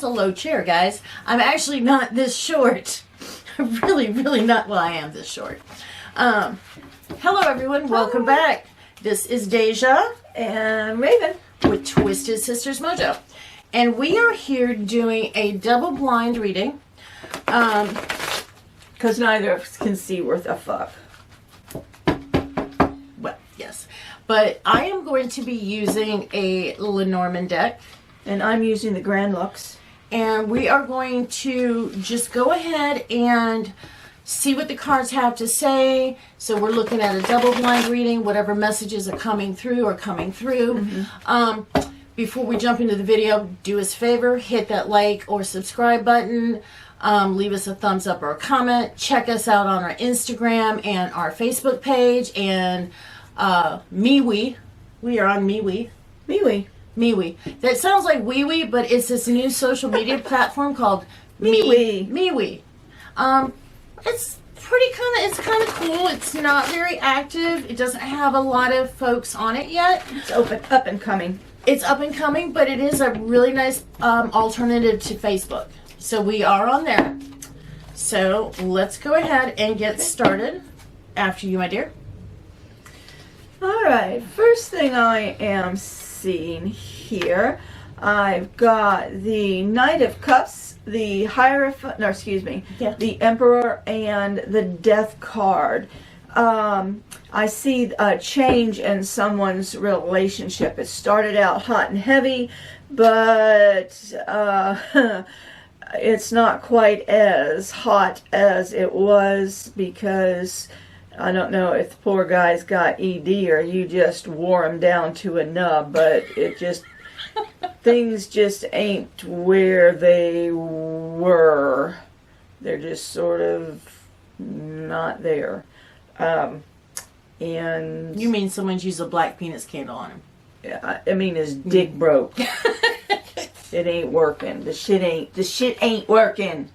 a low chair, guys. I'm actually not this short. Really, really not. Well, I am this short. Hello, everyone. Welcome back. This is Deja and Raven with Twisted Sisters Mojo. And we are here doing a double blind reading. Because neither of us can see worth a fuck. Well, yes. But I am going to be using a Lenormand deck. And I'm using the Grand Lux. And we are going to just go ahead and see what the cards have to say. So we're looking at a double blind reading, whatever messages are coming through. Mm-hmm. Before we jump into the video, do us a favor, hit that like or subscribe button. Leave us a thumbs up or a comment. Check us out on our Instagram and our Facebook page. And MeWe. We are on MeWe. MeWe. That sounds like WeWe, but it's this new social media platform called MeWe. It's kind of cool. It's not very active. It doesn't have a lot of folks on it yet. It's up and coming. It's up and coming, but it is a really nice alternative to Facebook. So we are on there. So let's go ahead and get started. After you, my dear. All right. First thing I am seeing here, I've got the Knight of Cups, the Hierophant, the Emperor, and the Death card. I see a change in someone's relationship. It started out hot and heavy, but it's not quite as hot as it was because I don't know if the poor guy's got ED or you just wore him down to a nub, but it just, things just ain't where they were. They're just sort of not there. And you mean someone's used a black penis candle on him? Yeah, I mean his dick broke. It ain't working. The shit ain't working.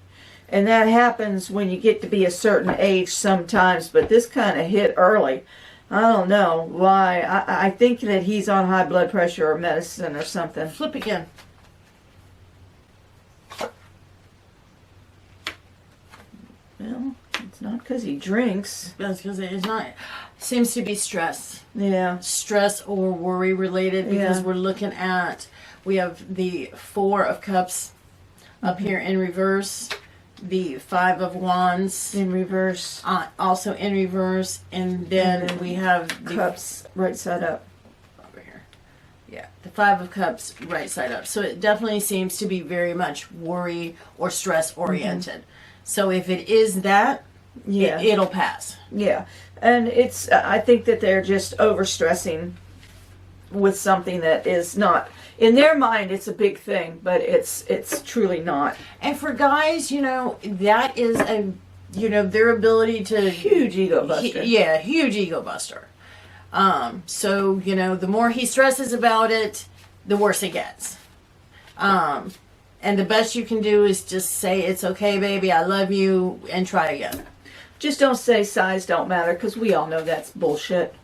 And that happens when you get to be a certain age sometimes, but this kind of hit early. I don't know why. I think that he's on high blood pressure or medicine or something. Flip again. Well, it's not because he drinks. That's because it is not. Seems to be stress. Yeah. Stress or worry related because we're looking at, we have the Four of Cups up here in reverse. The Five of Wands in reverse, also in reverse, and then we have the Cups right side up over here. Yeah, the Five of Cups right side up. So it definitely seems to be very much worry or stress oriented. Mm-hmm. So if it is that, it'll pass. Yeah, and it's I think that they're just overstressing with something that is not. In their mind, it's a big thing, but it's truly not. And for guys, that is their ability to huge ego buster. Huge ego buster. So the more he stresses about it, the worse it gets. And the best you can do is just say, "It's okay, baby. I love you," and try again. Just don't say size don't matter, because we all know that's bullshit.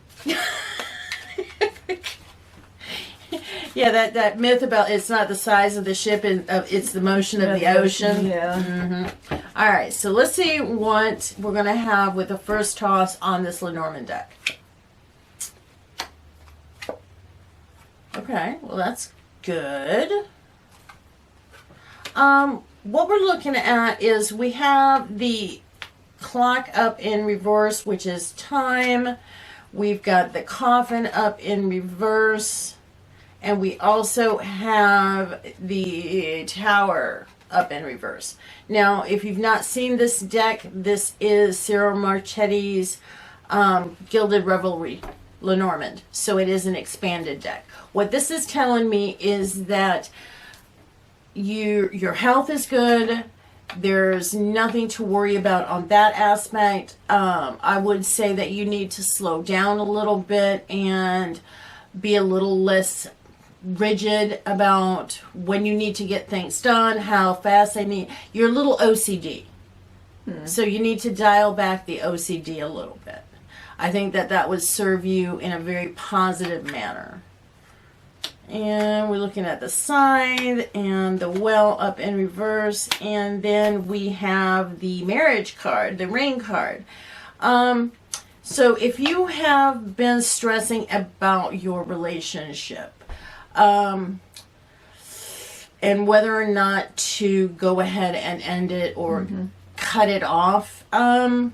Yeah, that myth about it's not the size of the ship, it's the motion of the ocean. Yeah. Mm-hmm. All right, so let's see what we're going to have with the first toss on this Lenormand deck. Okay, well that's good. What we're looking at is we have the clock up in reverse, which is time. We've got the coffin up in reverse. And we also have the Tower up in reverse. Now, if you've not seen this deck, this is Cyril Marchetti's Gilded Revelry Lenormand. So it is an expanded deck. What this is telling me is that your health is good. There's nothing to worry about on that aspect. I would say that you need to slow down a little bit and be a little less rigid about when you need to get things done, how fast they need. You're a little OCD. So you need to dial back the OCD a little bit. I think that would serve you in a very positive manner. And we're looking at the side and the well up in reverse. And then we have the marriage card, the ring card. So if you have been stressing about your relationship, and whether or not to go ahead and end it or cut it off, I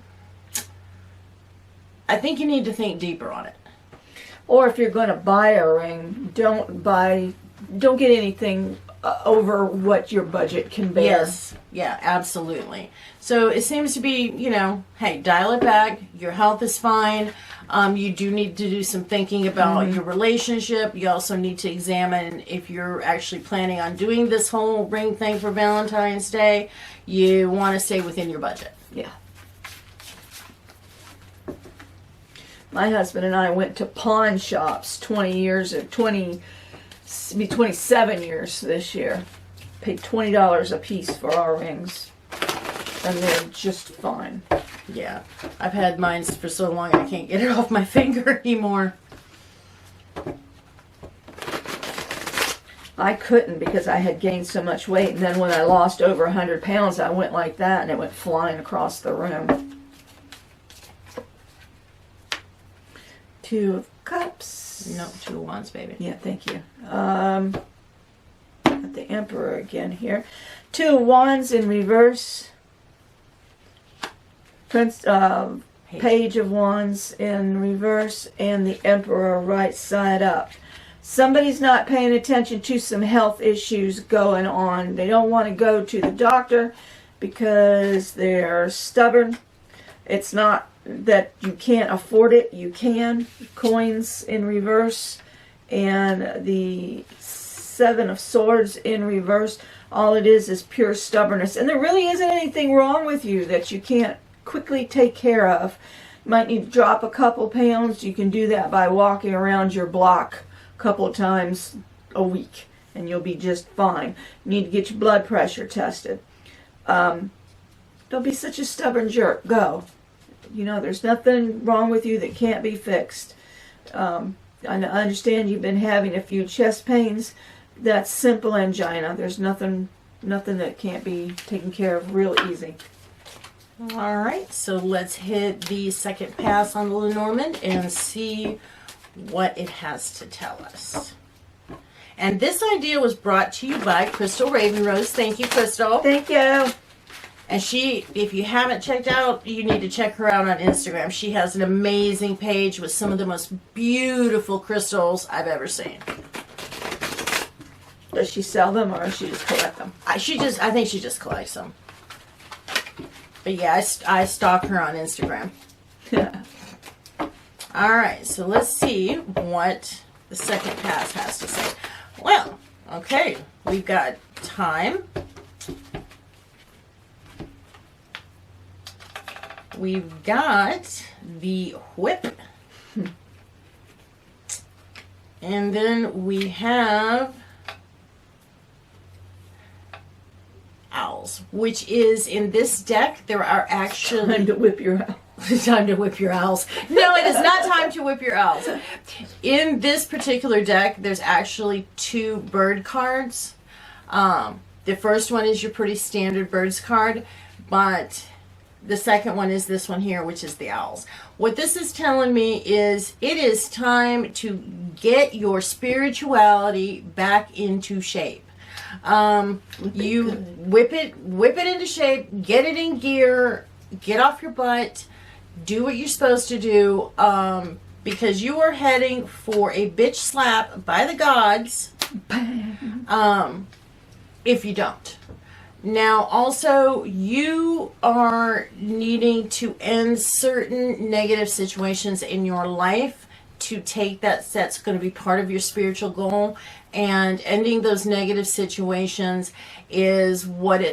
think you need to think deeper on it. Or if you're going to buy a ring, don't get anything over what your budget can bear. Yes, yeah, absolutely. So it seems to be, hey, dial it back. Your health is fine. You do need to do some thinking about your relationship. You also need to examine if you're actually planning on doing this whole ring thing for Valentine's Day. You want to stay within your budget. Yeah. My husband and I went to pawn shops 27 years this year. Paid $20 a piece for our rings. And they're just fine. Yeah. I've had mine for so long I can't get it off my finger anymore. I couldn't because I had gained so much weight. And then when I lost over 100 pounds, I went like that and it went flying across the room. 2 of Cups. No, 2 of Wands, baby. Yeah, thank you. Got the Emperor again here. 2 of Wands in reverse. Page of Wands in reverse. And the Emperor right side up. Somebody's not paying attention to some health issues going on. They don't want to go to the doctor because they're stubborn. It's not that you can't afford it. You can. Coins in reverse. And the 7 of Swords in reverse. All it is pure stubbornness. And there really isn't anything wrong with you that you can't quickly take care of. You might need to drop a couple pounds. You can do that by walking around your block a couple of times a week. And you'll be just fine. You need to get your blood pressure tested. Don't be such a stubborn jerk. Go. There's nothing wrong with you that can't be fixed. I understand you've been having a few chest pains. That's simple angina. There's nothing that can't be taken care of real easy. All right, so let's hit the second pass on the Lenormand and see what it has to tell us. And this idea was brought to you by Crystal Ravenrose. Thank you, Crystal. Thank you. And if you haven't checked out, you need to check her out on Instagram. She has an amazing page with some of the most beautiful crystals I've ever seen. Does she sell them or does she just collect them? I think she just collects them. But yeah, I stalk her on Instagram. All right, so let's see what the second pass has to say. Well, okay, we've got time. We've got the whip. And then we have owls, which is in this deck, there are actually... Time to whip your owl. Time to whip your owls. No, it is not time to whip your owls. In this particular deck, there's actually 2 bird cards. The first one is your pretty standard birds card, but the second one is this one here, which is the owls. What this is telling me is it is time to get your spirituality back into shape. You whip it into shape, get it in gear, get off your butt, do what you're supposed to do, because you are heading for a bitch slap by the gods, if you don't. Now, also, you are needing to end certain negative situations in your life to take that's going to be part of your spiritual goal, and ending those negative situations is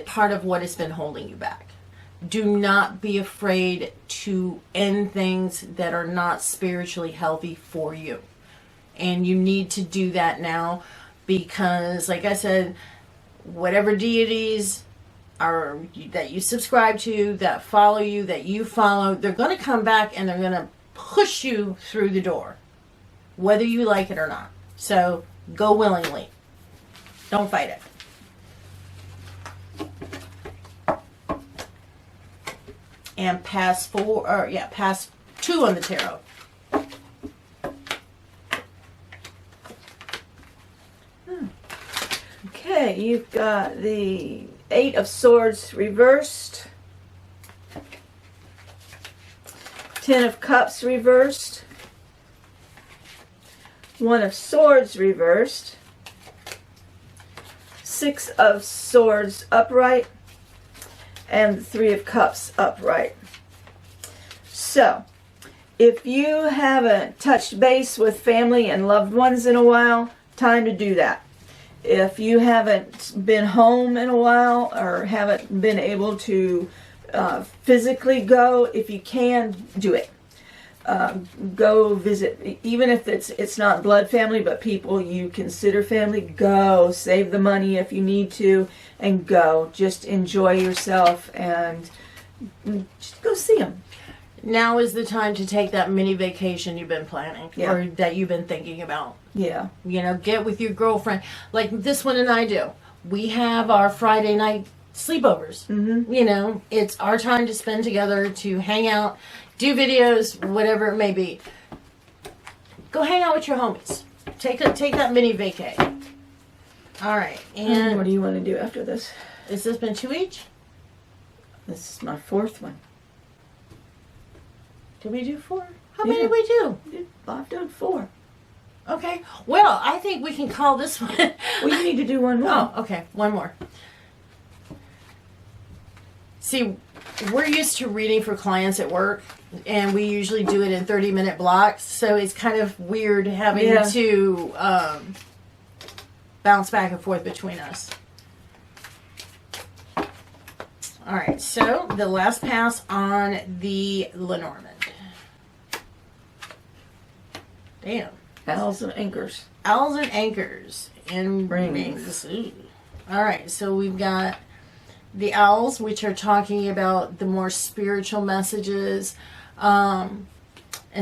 part of what has been holding you back. Do not be afraid to end things that are not spiritually healthy for you. And you need to do that now because, like I said, whatever deities are that you subscribe to, that follow you, that you follow, they're going to come back and they're going to push you through the door, whether you like it or not. So Go willingly. Don't fight it. And pass 2 on the tarot. Okay, you've got the 8 of Swords reversed, 10 of Cups reversed, 1 of Swords reversed, 6 of Swords upright, and 3 of Cups upright. So, if you haven't touched base with family and loved ones in a while, time to do that. If you haven't been home in a while or haven't been able to physically go, if you can, do it. Go visit, even if it's not blood family, but people you consider family. Go, save the money if you need to, and go. Just enjoy yourself and just go see them. Now is the time to take that mini vacation you've been planning, Yeah. or that you've been thinking about. Yeah. You know, get with your girlfriend, like this one and I do. We have our Friday night sleepovers. Mm-hmm. You know, it's our time to spend together, to hang out, do videos, whatever it may be. Go hang out with your homies. Take that mini vacay. All right, and what do you want to do after this? has this been 2 each? This is my 4th one. Did we do 4? How Yeah. many did we do? I've done 4. Okay. Well, I think we can call this one. Well, you need to do one more. Oh, okay. One more. See, we're used to reading for clients at work, and we usually do it in 30-minute blocks, so it's kind of weird having Yeah. to bounce back and forth between us. All right, so the last pass on the Lenormand. Damn. Owls and anchors. Owls and anchors and Rings. Ooh. All right, so we've got the owls, which are talking about the more spiritual messages and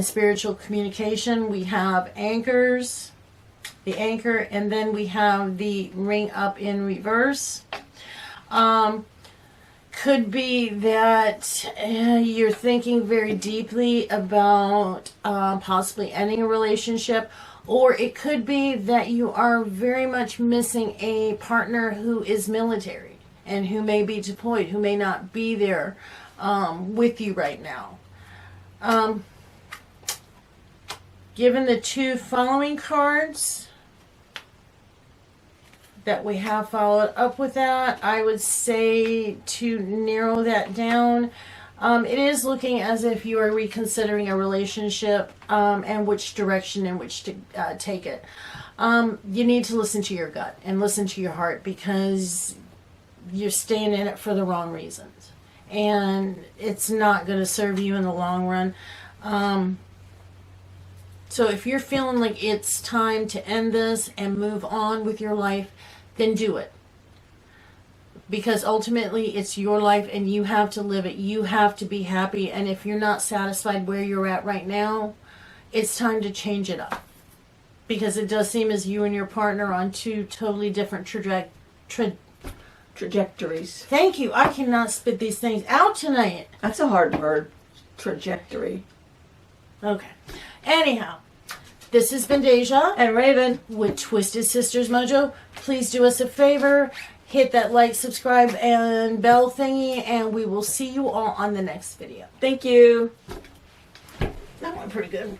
spiritual communication. We have anchors, the anchor, and then we have the ring up in reverse. Could be that you're thinking very deeply about possibly ending a relationship, or it could be that you are very much missing a partner who is military and who may be deployed, who may not be there with you right now. Given the 2 following cards that we have followed up with that, I would say to narrow that down, it is looking as if you are reconsidering a relationship and which direction in which to take it. You need to listen to your gut and listen to your heart, because you're staying in it for the wrong reasons, and it's not going to serve you in the long run. So if you're feeling like it's time to end this and move on with your life, then do it. Because ultimately it's your life and you have to live it. You have to be happy. And if you're not satisfied where you're at right now, it's time to change it up. Because it does seem as you and your partner are on 2 totally different Trajectories. Thank you. I cannot spit these things out tonight. That's a hard word. Trajectory. Okay. Anyhow, this has been Deja And Raven. with Twisted Sisters Mojo. Please do us a favor. Hit that like, subscribe, and bell thingy, and we will see you all on the next video. Thank you. That went pretty good.